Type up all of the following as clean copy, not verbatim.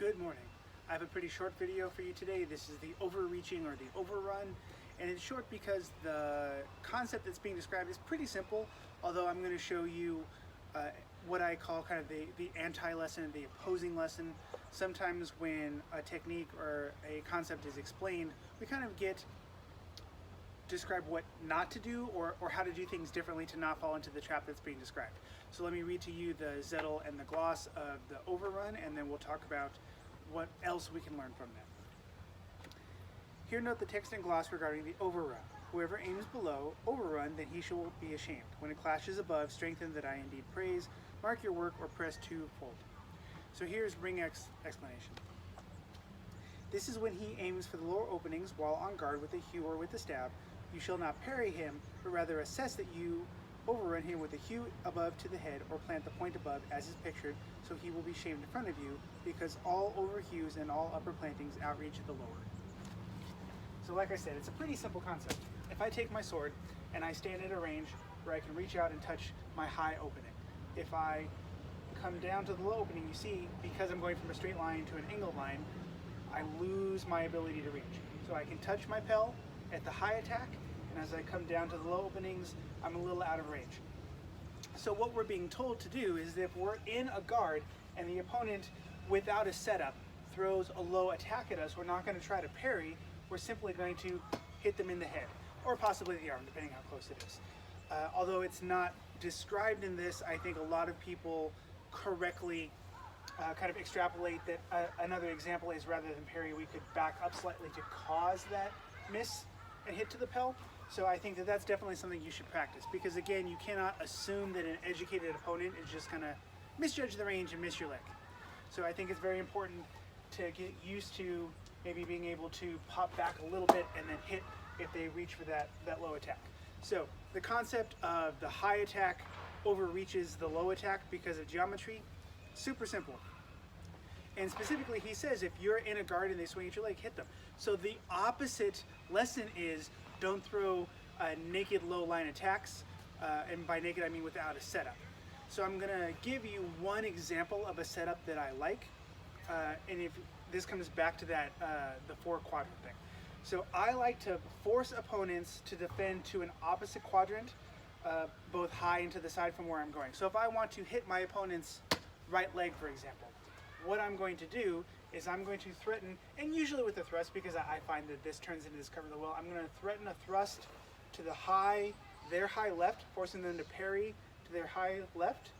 Good morning. I have a pretty short video for you today. This is the overreaching or the overrun, and it's short because the concept that's being described is pretty simple, although I'm going to show you what I call kind of the anti-lesson, the opposing lesson. Sometimes when a technique or a concept is explained, we kind of describe what not to do or how to do things differently to not fall into the trap that's being described. So let me read to you the Zettel and the gloss of the overrun, and then we'll talk about what else we can learn from that. Here note the text and gloss regarding the overrun. Whoever aims below, overrun, then he shall be ashamed. When it clashes above, strengthen that I indeed praise. Mark your work or press twofold. So here's Ringeck's explanation. This is when he aims for the lower openings while on guard with a hew or with a stab. You shall not parry him, but rather assess that you overrun him with a hew above to the head or plant the point above as is pictured, so he will be shamed in front of you, because all over hews and all upper plantings outreach the lower. So like I said, it's a pretty simple concept. If I take my sword and I stand at a range where I can reach out and touch my high opening, if I come down to the low opening, you see, because I'm going from a straight line to an angled line, I lose my ability to reach. So I can touch my pel at the high attack, and as I come down to the low openings, I'm a little out of range. So what we're being told to do is that if we're in a guard and the opponent, without a setup, throws a low attack at us, we're not going to try to parry, we're simply going to hit them in the head, or possibly the arm, depending how close it is. Although it's not described in this, I think a lot of people correctly kind of extrapolate that another example is, rather than parry, we could back up slightly to cause that miss and hit to the pel. So I think that that's definitely something you should practice, because again, you cannot assume that an educated opponent is just going to misjudge the range and miss your leg. So I think it's very important to get used to maybe being able to pop back a little bit and then hit if they reach for that low attack. So the concept of the high attack overreaches the low attack because of geometry, super simple. And specifically, he says if you're in a guard and they swing at your leg, hit them. So the opposite lesson is don't throw naked low line attacks, and by naked I mean without a setup. So I'm going to give you one example of a setup that I like, and if this comes back to that the 4 quadrant thing. So I like to force opponents to defend to an opposite quadrant, both high and to the side from where I'm going. So if I want to hit my opponent's right leg, for example, what I'm going to do is I'm going to threaten, and usually with a thrust, because I find that this turns into this cover the will, I'm going to threaten a thrust to their high left, forcing them to parry to their high left,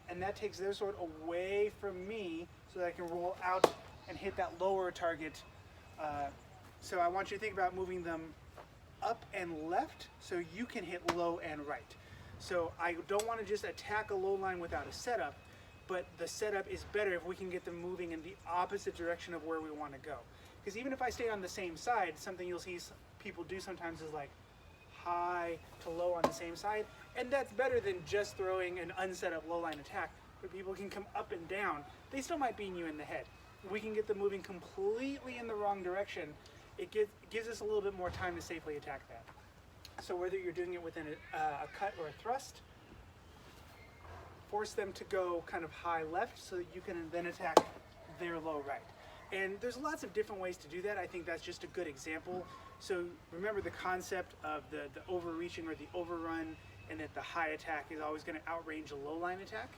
and that takes their sword away from me so that I can roll out and hit that lower target. So I want you to think about moving them up and left so you can hit low and right. So I don't want to just attack a low line without a setup, but the setup is better if we can get them moving in the opposite direction of where we want to go. Because even if I stay on the same side, something you'll see people do sometimes is like high to low on the same side, and that's better than just throwing an unset up low line attack where people can come up and down. They still might beam you in the head. We can get them moving completely in the wrong direction. It gives us a little bit more time to safely attack that. So whether you're doing it within a cut or a thrust, force them to go kind of high left so that you can then attack their low right. And there's lots of different ways to do that. I think that's just a good example. So remember the concept of the overreaching or the overrun, and that the high attack is always going to outrange a low line attack.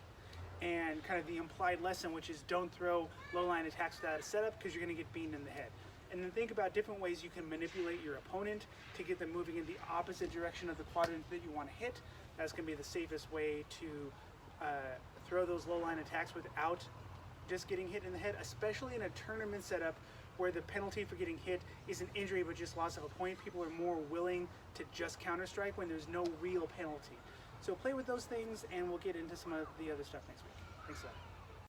And kind of the implied lesson, which is don't throw low line attacks without a setup, because you're going to get beamed in the head. And then think about different ways you can manipulate your opponent to get them moving in the opposite direction of the quadrant that you want to hit. That's going to be the safest way to throw those low line attacks without just getting hit in the head, especially in a tournament setup where the penalty for getting hit is an injury but just loss of a point. People are more willing to just counter strike when there's no real penalty. So play with those things, and we'll get into some of the other stuff next week. Thanks a lot.